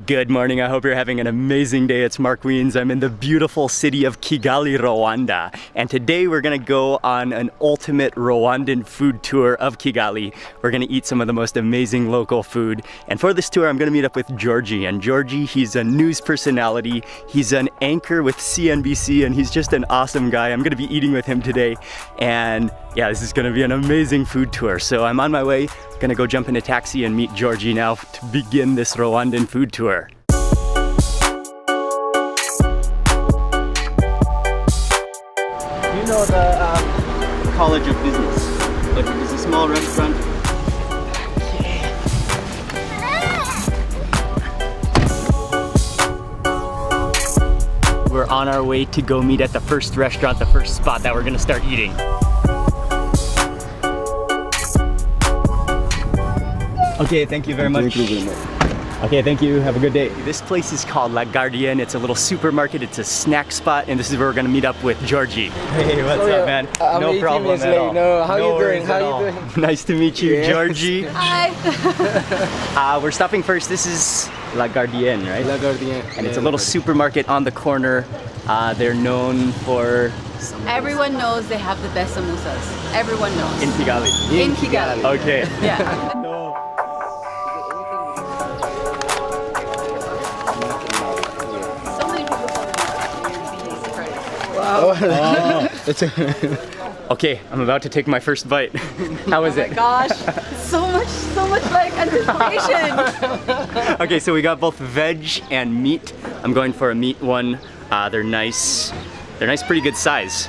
Good morning, I hope you're having an amazing day. It's Mark Weens. I'm in the beautiful city of Kigali, Rwanda. And today we're gonna go on an ultimate Rwandan food tour of Kigali. We're gonna eat some of the most amazing local food. And for this tour, I'm gonna meet up with Georgie. And Georgie, he's a news personality. He's an anchor with CNBC, and he's just an awesome guy. I'm gonna be eating with him today. And yeah, this is gonna be an amazing food tour. So I'm on my way, gonna go jump in a taxi and meet Georgie now to begin this Rwandan food tour. You know the College of Business, but it's a small restaurant. We're on our way to go meet at the first restaurant, the first spot that we're gonna start eating. Okay, thank you very much. Thank you very much. Okay, thank you. Have a good day. This place is called La Gardienne. It's a little supermarket. It's a snack spot, and this is where we're gonna meet up with Georgie. Hey, what's up, man? No problem at all. No, how you doing? How you doing? Nice to meet you, Georgie. Hi. We're stopping first. This is La Gardienne, right? La Gardienne. And it's a little supermarket on the corner. They're known for... Everyone knows they have the best samosas. Everyone knows. In Kigali. In Kigali. Okay. Yeah. Okay, I'm about to take my first bite. How is it? Oh my gosh, so much like anticipation. Okay, so we got both veg and meat. I'm going for a meat one. They're nice. They're nice, pretty good size.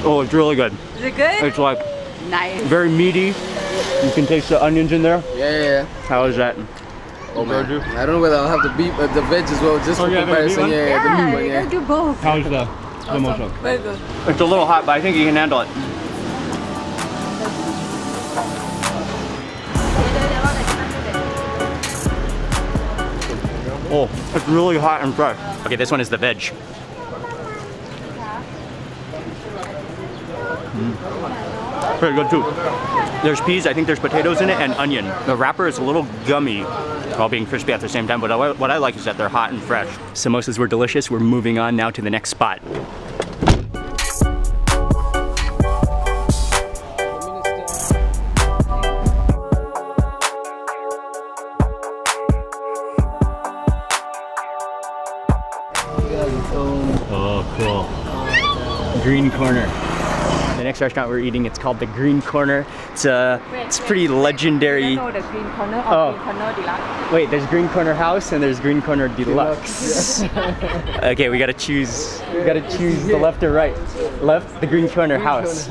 Oh, it's really good. Is it good? It's like Nice. very meaty. You can taste the onions in there. Yeah. How is that? Oh man, I don't know whether I'll have the beef, the veg as well, just for comparison. Yeah, The meat one, you gotta do both. How's the Awesome. Very good. It's a little hot, but I think you can handle it. Oh, it's really hot and fresh. Okay, this one is the veg. Very good too. There's peas, I think there's potatoes in it, and onion. The wrapper is a little gummy while being crispy at the same time, but what I like is that they're hot and fresh. Samosas were delicious. We're moving on now to the next spot. Oh, cool. Green Corner. The next restaurant we're eating, it's called the Green Corner. It's pretty legendary. You know the Green Corner or Oh. Green Corner Deluxe? Wait, there's Green Corner House and there's Green Corner Deluxe. Okay, we gotta choose. We gotta choose the left or right. Left, the Green Corner House.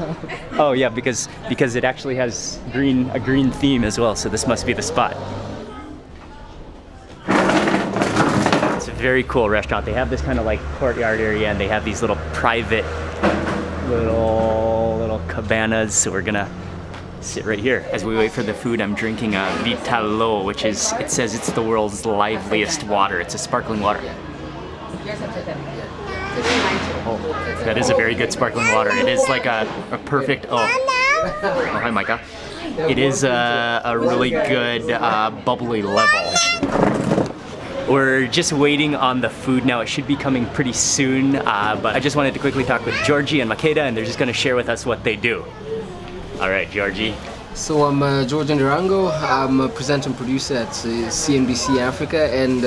Oh yeah, because it actually has a green theme as well. So this must be the spot. It's a very cool restaurant. They have this kind of like courtyard area, and they have these little private little cabanas. So we're gonna sit right here. As we wait for the food, I'm drinking a Vitalo, which is, it says it's the world's liveliest water. It's a sparkling water. Oh, that is a very good sparkling water. It is like a perfect, oh hi Micah. It is a really good bubbly level. We're just waiting on the food now. It should be coming pretty soon, but I just wanted to quickly talk with Georgie and Makeda, and they're just gonna share with us what they do. All right, Georgie. So I'm George Durango. I'm a presenter and producer at CNBC Africa, and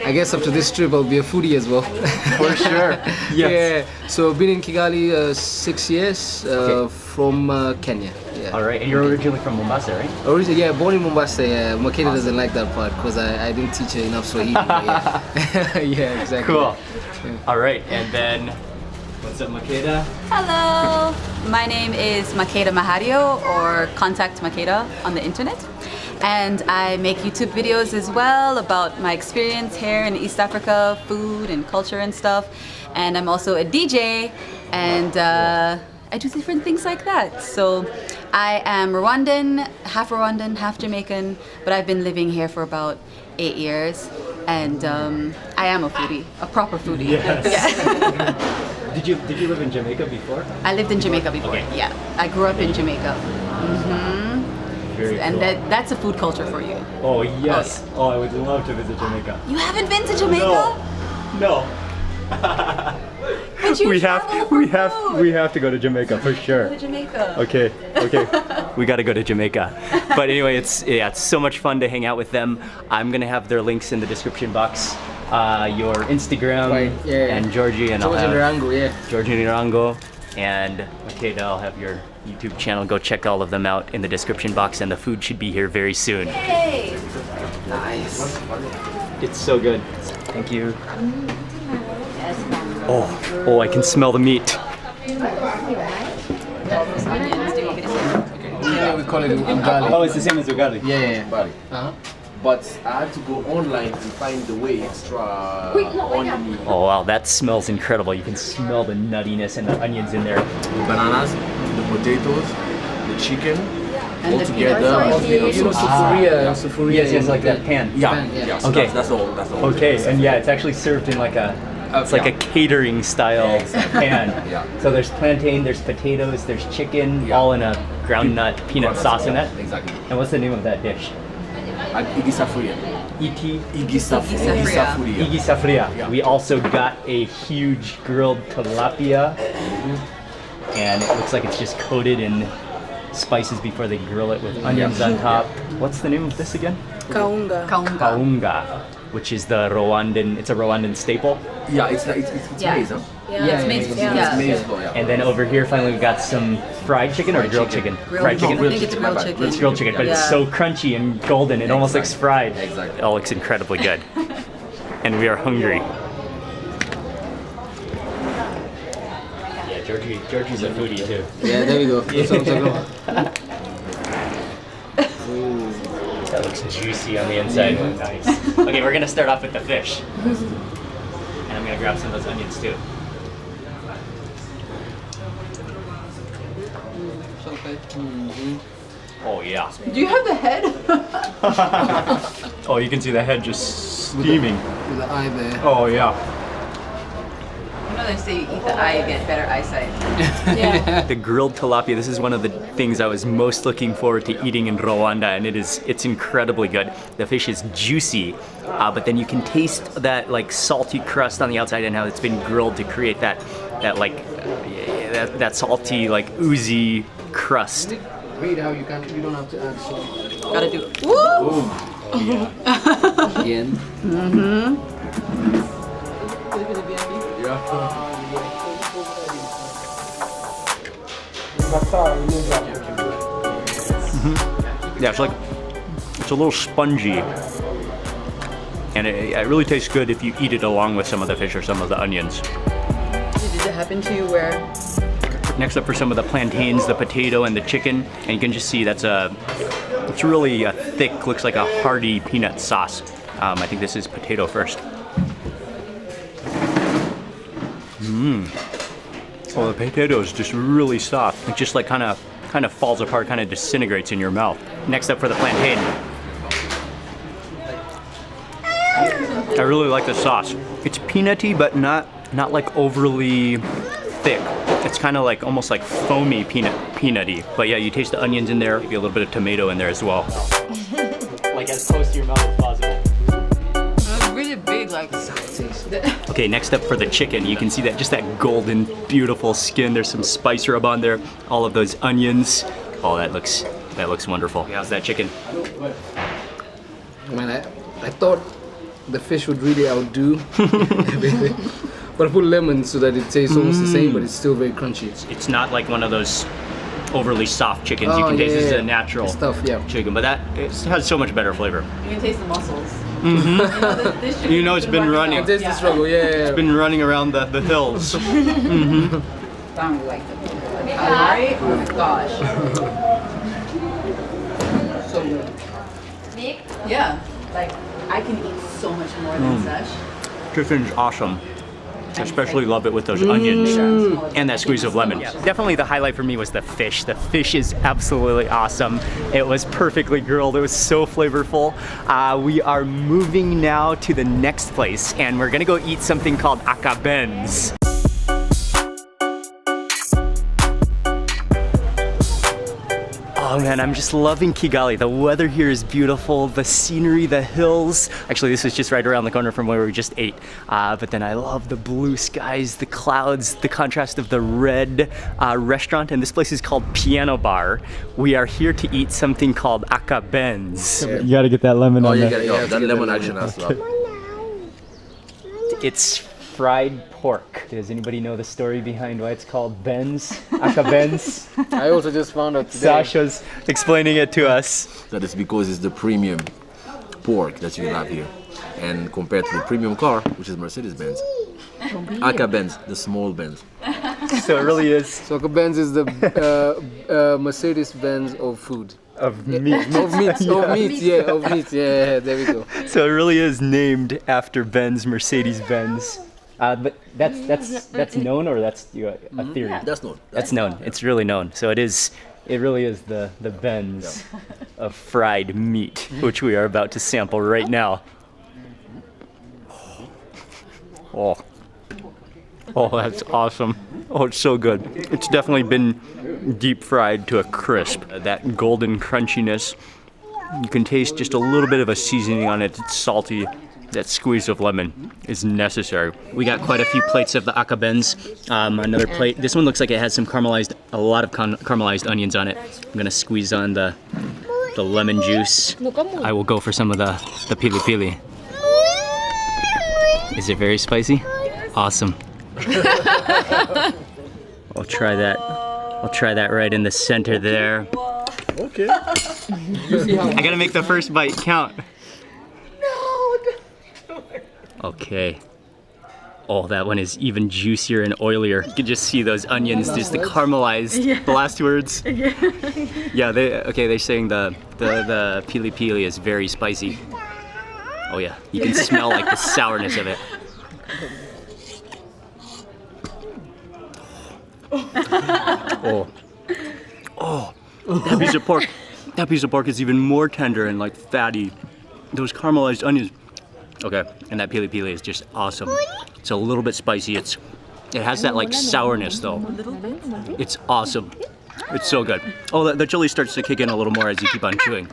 I guess after this trip I'll be a foodie as well. For sure. Yes. Yeah. So I've been in Kigali 6 years from Kenya. Yeah. All right, and you're originally from Mombasa, right? Originally, yeah, born in Mombasa. Yeah, Makeda doesn't like that part because I didn't teach her enough Swahili. Yeah. Yeah, exactly. Cool. Yeah. All right, and then what's up, Makeda? Hello. My name is Makeda Mahario, or Contact Makeda on the internet. And I make YouTube videos as well about my experience here in East Africa, food and culture and stuff. And I'm also a DJ, and I do different things like that. So I am Rwandan, half Jamaican, but I've been living here for about 8 years. And I am a foodie, a proper foodie. Yes. Yeah. Did you live in Jamaica before? I lived in Jamaica before. Okay. Yeah, I grew up in Jamaica. Very And cool. that's a food culture for you. Oh yes. Oh, I would love to visit Jamaica. You haven't been to Jamaica? No. But you we travel for food. have to go to Jamaica for sure. Go to Jamaica. Okay. We got to go to Jamaica. But anyway, it's so much fun to hang out with them. I'm gonna have their links in the description box. Your Instagram Right, yeah. and Georgie and George I'll have Durango, yeah. Georgie Nirango and Makeda. I'll have your YouTube channel. Go check all of them out in the description box, and the food should be here very soon. Hey. Nice. It's so good. Thank you. Oh, I can smell the meat. Yeah, we call it ugali. Oh, it's the same as ugali. Yeah. Bali. But I had to go online to find the way extra onion. Oh wow, that smells incredible. You can smell the nuttiness and the onions in there. The bananas, the potatoes, the chicken, And all the together. peanut You know sufuria. Yes, like that pan. Yeah. So Okay. that's all. That's all. Okay, and yeah, it's actually served in like a, it's like a catering style pan. Yeah. So there's plantain, there's potatoes, there's chicken, all in a ground nut peanut sauce in it. Exactly. And what's the name of that dish? And igisafuria. Iti Igisafuria. Igisafria. We also got a huge grilled tilapia, and it looks like it's just coated in spices before they grill it with onions on top. What's the name of this again? Kaunga. Kaunga, which is the Rwandan. It's a Rwandan staple. Yeah, it's Yeah. maize, huh? Yeah, it's maize. It's maize flour, yeah. And then over here, finally, we got some fried chicken or grilled chicken. Fried chicken. I think it's grilled chicken. It's grilled chicken, but it's so crunchy and golden. It almost looks fried. Exactly. It all looks incredibly good. And we are hungry. Yeah, Georgie's a foodie too. Yeah, there we go. That's what I'm talking about. That looks juicy on the inside. Nice. Okay, we're gonna start off with the fish. And I'm gonna grab some of those onions too. Oh yeah. Do you have the head? Oh, you can see the head just steaming. With the eye there. Oh yeah. You know they say you eat the eye, you get better eyesight. The grilled tilapia, this is one of the things I was most looking forward to eating in Rwanda, and it's incredibly good. The fish is juicy, but then you can taste that like salty crust on the outside and how it's been grilled to create that salty like oozy crust. Read how you don't have to add salt. Gotta do. Woo! Again. Yeah, it's a little spongy, and it really tastes good if you eat it along with some of the fish or some of the onions. Did it happen to you where? Next up for some of the plantains, the potato, and the chicken, and you can just see it's really a thick, looks like a hearty peanut sauce. I think this is potato first. Oh, the potato is just really soft. It just like kind of falls apart, kind of disintegrates in your mouth. Next up for the plantain. I really like the sauce. It's peanutty, but not like overly thick. It's kind of like almost like foamy peanutty. But yeah, you taste the onions in there, maybe a little bit of tomato in there as well. Like as close to your mouth as possible. It's really big, like. Okay, next up for the chicken, you can see that just that golden, beautiful skin. There's some spice rub on there, all of those onions. Oh, that looks wonderful. How's that chicken? Man, I thought the fish would really outdo everything. But I put lemon so that it tastes almost the same, but it's still very crunchy. It's not like one of those overly soft chickens. You can taste this is a natural stuff, yeah. chicken, but it has so much better flavor. You can taste the muscles. You know it's been running. I taste the struggle, yeah. It's been running around the hills. Finally like them. Right? Oh my gosh. So good. Yeah. Like, I can eat so much more than such. Chicken's awesome. Especially love it with those onions and that squeeze of lemon. Yeah, definitely the highlight for me was the fish. The fish is absolutely awesome. It was perfectly grilled. It was so flavorful. We are moving now to the next place, and we're gonna go eat something called BENZ. Oh man, I'm just loving Kigali. The weather here is beautiful, the scenery, the hills. Actually, this is just right around the corner from where we just ate. But then I love the blue skies, the clouds, the contrast of the red restaurant. And this place is called Piano Bar. We are here to eat something called BENZ. You gotta get that lemon on there. That lemon action as well. It's fried pork. Does anybody know the story behind why it's called BENZ? BENZ? I also just found out today. Sasha's explaining it to us. That is because it's the premium pork that you can have here. And compared to the premium car, which is Mercedes-Benz, BENZ, the small Benz. So it really is So BENZ is the Mercedes-Benz of food. of meat. Of meat, yeah, there we go. So it really is named after Benz, Mercedes-Benz. But that's known, or that's a theory? That's not. That's known. It's really known. So it really is the Benz of fried meat, which we are about to sample right now. Oh, that's awesome. Oh, it's so good. It's definitely been deep fried to a crisp. That golden crunchiness. You can taste just a little bit of a seasoning on it. It's salty. That squeeze of lemon is necessary. We got quite a few plates of the BENZ. Another plate. This one looks like it has some a lot of caramelized onions on it. I'm gonna squeeze on the lemon juice. I will go for some of the pili pili. Is it very spicy? Awesome. I'll try that. I'll try that right in the center there. Okay. I gotta make the first bite count. Okay. Oh, that one is even juicier and oilier. You can just see those onions, just the caramelized. Yeah. The last words. Yeah, they're saying the pili pili is very spicy. Oh yeah, you can smell like the sourness of it. Oh, that piece of pork is even more tender and like fatty. Those caramelized onions. Okay, and that pili pili is just awesome. It's a little bit spicy. It has that like sourness though. It's awesome. It's so good. Oh, the chili starts to kick in a little more as you keep on chewing.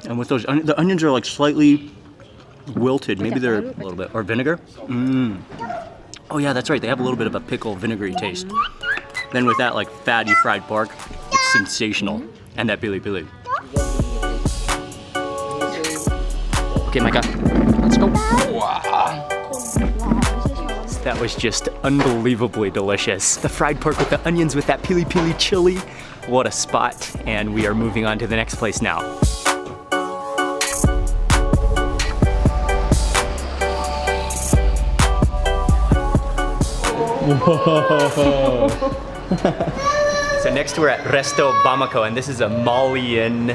And with those, the onions are like slightly wilted. Maybe they're a little bit, or vinegar. Oh yeah, that's right. They have a little bit of a pickle vinegary taste. Then with that like fatty fried pork, it's sensational. And that pili pili. Okay, Micah, let's go. Wow. That was just unbelievably delicious. The fried pork with the onions with that pili pili chili. What a spot. And we are moving on to the next place now. Whoa. So next we're at Resto Bamako, and this is a Malian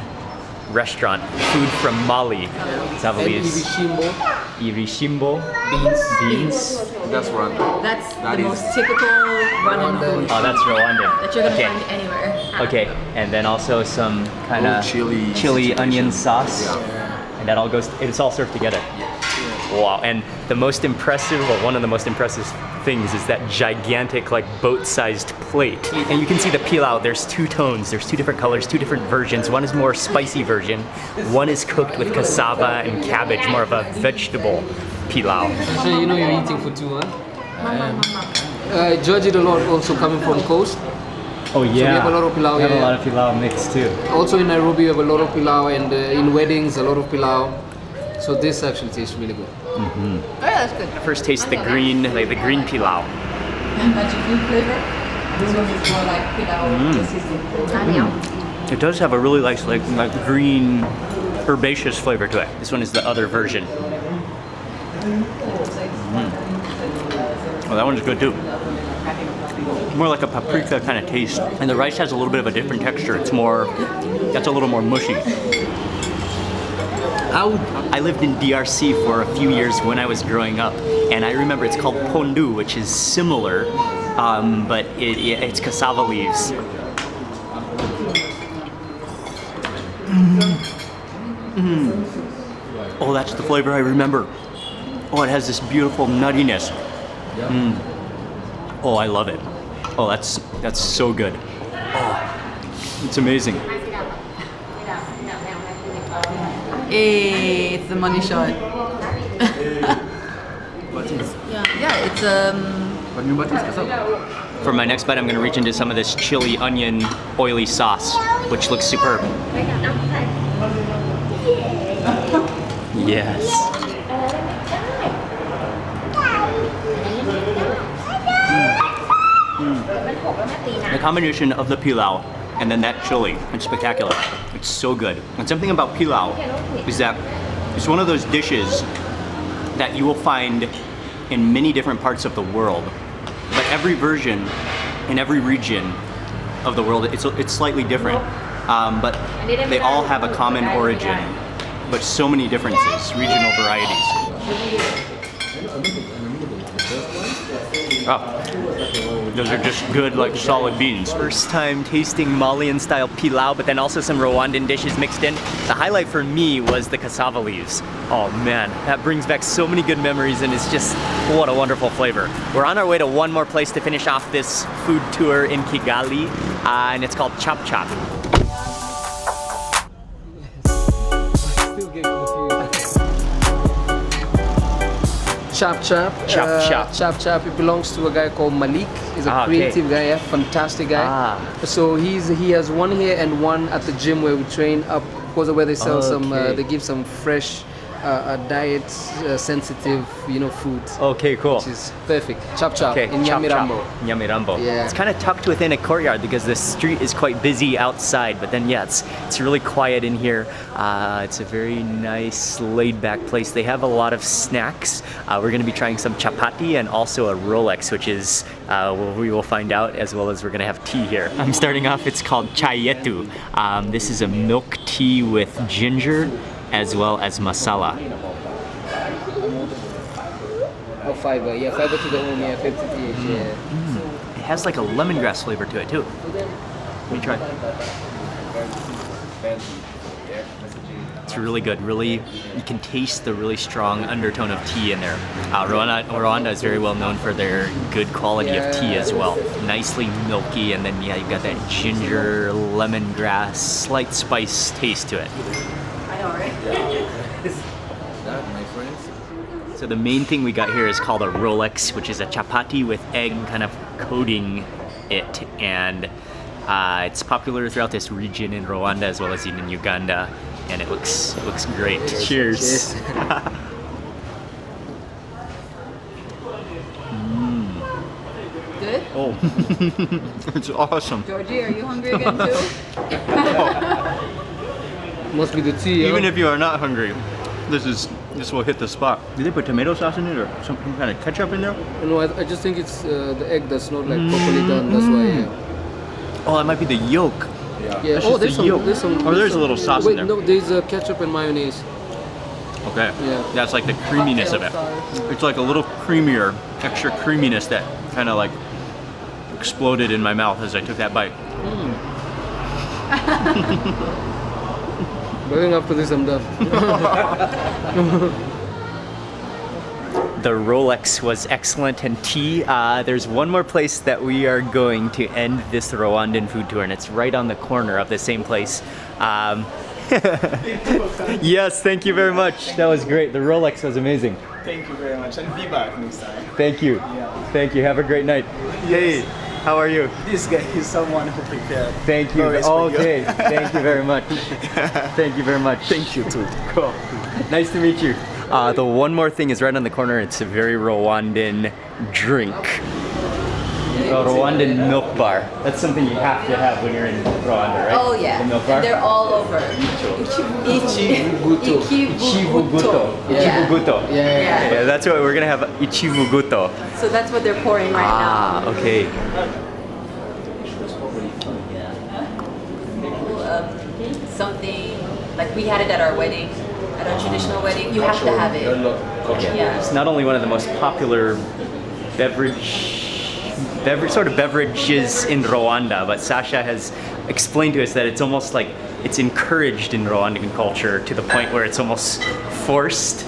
restaurant. Food from Mali. Irishimbo. Beans. That's Rwanda. That's the most typical Rwandan food. Oh, that's Rwandan. That you're gonna find anywhere. Okay, and then also some kind of chili onion sauce. Yeah. And that all goes, it's all served together. Wow, and the most impressive, well, one of the most impressive things is that gigantic, like boat-sized plate. And you can see the pilau, there's two tones, there's two different colors, two different versions. One is more spicy version, one is cooked with cassava and cabbage, more of a vegetable pilau. So you know you're eating for two, huh? Judge it a lot also coming from coast. Oh yeah, so we have a lot of pilau. We have a lot of pilau mixed too. Also in Nairobi we have a lot of pilau, and in weddings a lot of pilau. So this actually tastes really good. Mm-hmm. Oh yeah, that's good. First taste the green pilau. Magic food flavor. This one is more like pilau. It does have a really nice like green herbaceous flavor to it. This one is the other version. Oh, that one's good too. More like a paprika kind of taste. And the rice has a little bit of a different texture. That's a little more mushy. I lived in DRC for a few years when I was growing up, and I remember it's called pondu, which is similar, but it's cassava leaves. Oh, that's the flavor I remember. Oh, it has this beautiful nuttiness. Oh, I love it. Oh, that's so good. Oh, it's amazing. Hey, it's the money shot. Yeah, it's For my next bite, I'm gonna reach into some of this chili onion oily sauce, which looks superb. Yes. The combination of the pilau and then that chili, it's spectacular. It's so good. And something about pilau is that it's one of those dishes that you will find in many different parts of the world. But every version in every region of the world, it's slightly different. But they all have a common origin, but so many differences, regional varieties. Oh, those are just good, like solid beans. First time tasting Malian style pilau, but then also some Rwandan dishes mixed in. The highlight for me was the cassava leaves. Oh man, that brings back so many good memories, and it's just, what a wonderful flavor. We're on our way to one more place to finish off this food tour in Kigali, and it's called Chop Chop. Chop Chop. Chop Chop. It belongs to a guy called Malik. He's a creative guy, yeah, fantastic guy. So he has one here and one at the gym where we train up, because where they sell some, they give some fresh, diet sensitive, food. Okay, cool. Which is perfect. Chop Chop in Nyamirambo. Nyamirambo. Yeah. It's kind of tucked within a courtyard because the street is quite busy outside, but then yeah, it's really quiet in here. It's a very nice laid-back place. They have a lot of snacks. We're going to be trying some chapati and also a Rolex, which is we will find out, as well as we're going to have tea here. I'm starting off, it's called chayetu. This is a milk tea with ginger as well as masala. Oh, fiber. Yeah, fiber to the home. Yeah, 50 pH. Yeah. It has like a lemongrass flavor to it too. Let me try. It's really good. Really, you can taste the really strong undertone of tea in there. Rwanda is very well known for their good quality of tea as well. Nicely milky, and then yeah, you've got that ginger, lemongrass, slight spice taste to it. So the main thing we got here is called a Rolex, which is a chapati with egg kind of coating it, and it's popular throughout this region in Rwanda as well as in Uganda, and it looks great. Cheers. good. Oh, it's awesome. Georgie, are you hungry again too? Must be the tea. Even if you are not hungry, this will hit the spot. Did they put tomato sauce in it or some kind of ketchup in there? No, I just think it's the egg that's not like properly done. That's why. Yeah. Oh, that might be the yolk. Yeah. That's just the yolk. There's a little sauce in there. No, there's ketchup and mayonnaise. Okay. Yeah. That's like the creaminess of it. It's like a little creamier, extra creaminess that kind of like exploded in my mouth as I took that bite. I think after this I'm done. The Rolex was excellent, and tea. There's one more place that we are going to end this Rwandan food tour, and it's right on the corner of the same place. Yes, thank you very much. That was great. The Rolex was amazing. Thank you very much, and be back next time. Thank you. Yeah. Thank you. Have a great night. Hey, how are you? This guy is someone who prepared. Thank you. Always for you. Okay. Thank you very much. Thank you very much. Thank you too. Cool. Nice to meet you. The one more thing is right on the corner. It's a very Rwandan drink. A Rwandan milk bar. That's something you have to have when you're in Rwanda, right? Oh yeah. The milk bar? They're all over. Ichivuguto. Ichivuguto. Yeah. Ichivuguto. Yeah. Yeah, that's what we're gonna have. Ichivuguto. So that's what they're pouring right now. Okay. Something like we had it at our wedding, at our traditional wedding. You have to have it. Yeah. It's not only one of the most popular beverages in Rwanda, but Sasha has explained to us that it's almost like it's encouraged in Rwandan culture to the point where it's almost forced,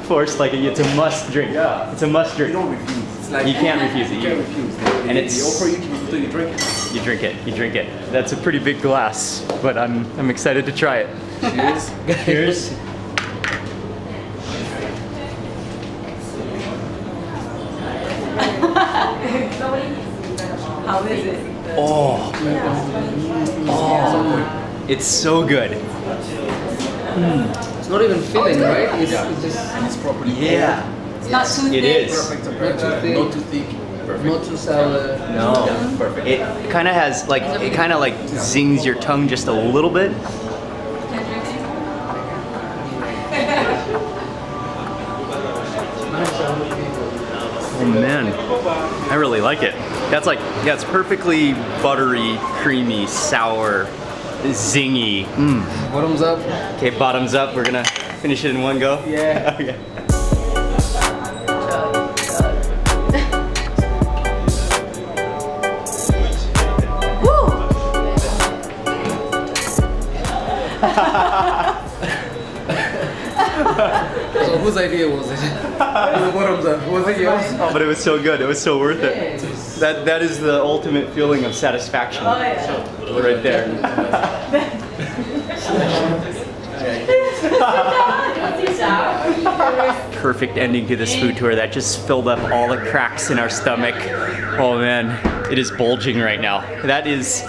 like it's a must drink. Yeah. It's a must drink. You don't refuse. It's like You can't refuse it. you can't refuse. And They it's- offer you to you drink it. You drink it. You drink it. That's a pretty big glass, but I'm excited to try it. Cheers. Cheers. How is it? Oh, it's so good. It's not even filling, right? It's just And it's properly Yeah, It's not too it thick. is. perfect not too temperature, thick, not too thick. Perfect. not too sour. No, Perfect. it kind of has like it kind of like zings your tongue just a little bit. Oh man, I really like it. That's like it's perfectly buttery, creamy, sour, zingy. Bottoms up. Okay, bottoms up. We're gonna finish it in one go. Yeah. Okay. So whose idea was it? Bottoms up. Was it yours? Oh, but it was so good. It was so worth it. That is the ultimate feeling of satisfaction. Right there. Perfect ending to this food tour. That just filled up all the cracks in our stomach. Oh man, it is bulging right now. It's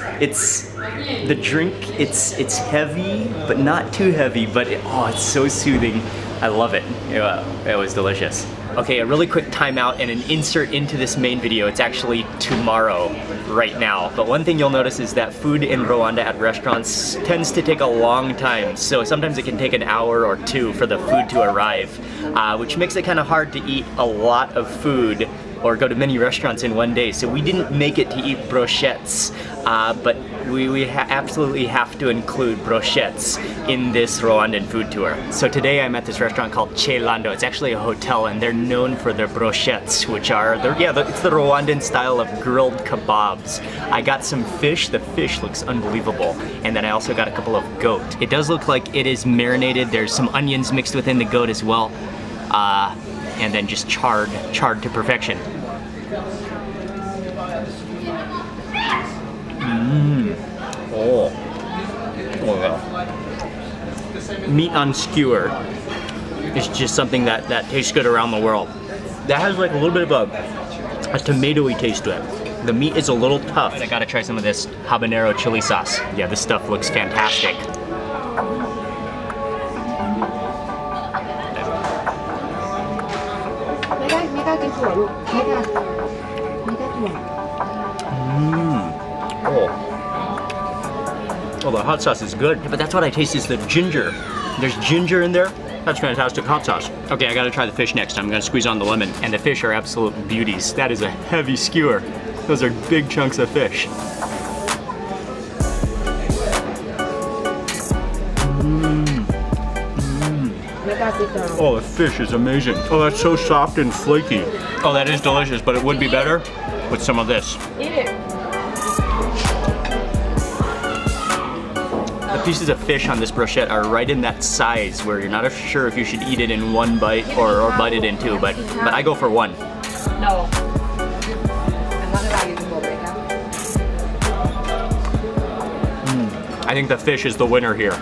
the drink. It's heavy, but not too heavy. But it's so soothing. I love it. It was delicious. Okay, a really quick timeout and an insert into this main video. It's actually tomorrow, right now. But one thing you'll notice is that food in Rwanda at restaurants tends to take a long time. So sometimes it can take an hour or two for the food to arrive, which makes it kind of hard to eat a lot of food or go to many restaurants in one day. So we didn't make it to eat brochettes, but we absolutely have to include brochettes in this Rwandan food tour. So today I'm at this restaurant called Lando. It's actually a hotel and they're known for their brochettes, which are, it's the Rwandan style of grilled kebabs. I got some fish. The fish looks unbelievable. And then I also got a couple of goat. It does look like it is marinated. There's some onions mixed within the goat as well. And then just charred to perfection. Oh yeah. Meat on skewer is just something that tastes good around the world. That has like a little bit of a tomatoey taste to it. The meat is a little tough. I gotta try some of this habanero chili sauce. Yeah, this stuff looks fantastic. Oh, the hot sauce is good. But that's what I taste is the ginger. There's ginger in there. That's fantastic hot sauce. Okay, I gotta try the fish next. I'm gonna squeeze on the lemon. And the fish are absolute beauties. That is a heavy skewer. Those are big chunks of fish. Oh, the fish is amazing. Oh, that's so soft and flaky. Oh, that is delicious, but it would be better with some of this. The pieces of fish on this brochette are right in that size where you're not sure if you should eat it in one bite or bite it in two, but I go for one. No. I think the fish is the winner here.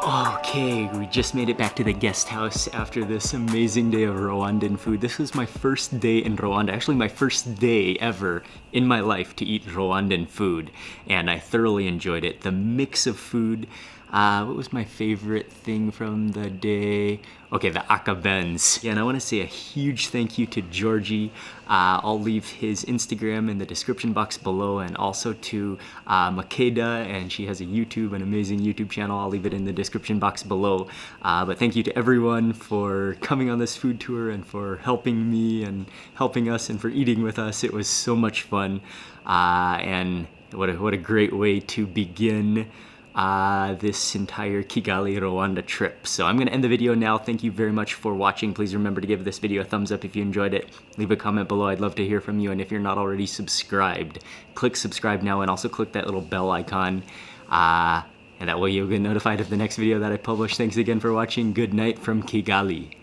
Okay, we just made it back to the guest house after this amazing day of Rwandan food. This was my first day in Rwanda, actually my first day ever in my life to eat Rwandan food, and I thoroughly enjoyed it. The mix of food, what was my favorite thing from the day? Okay, the BENZ. Yeah, and I want to say a huge thank you to Georgie. I'll leave his Instagram in the description box below, and also to Makeda, and she has a YouTube, an amazing YouTube channel. I'll leave it in the description box below. But thank you to everyone for coming on this food tour and for helping me and helping us and for eating with us. It was so much fun, and what a great way to begin this entire Kigali, Rwanda trip. So I'm gonna end the video now. Thank you very much for watching. Please remember to give this video a thumbs up if you enjoyed it. Leave a comment below. I'd love to hear from you. And if you're not already subscribed, click subscribe now and also click that little bell icon. And that way you'll get notified of the next video that I publish. Thanks again for watching. Good night from Kigali.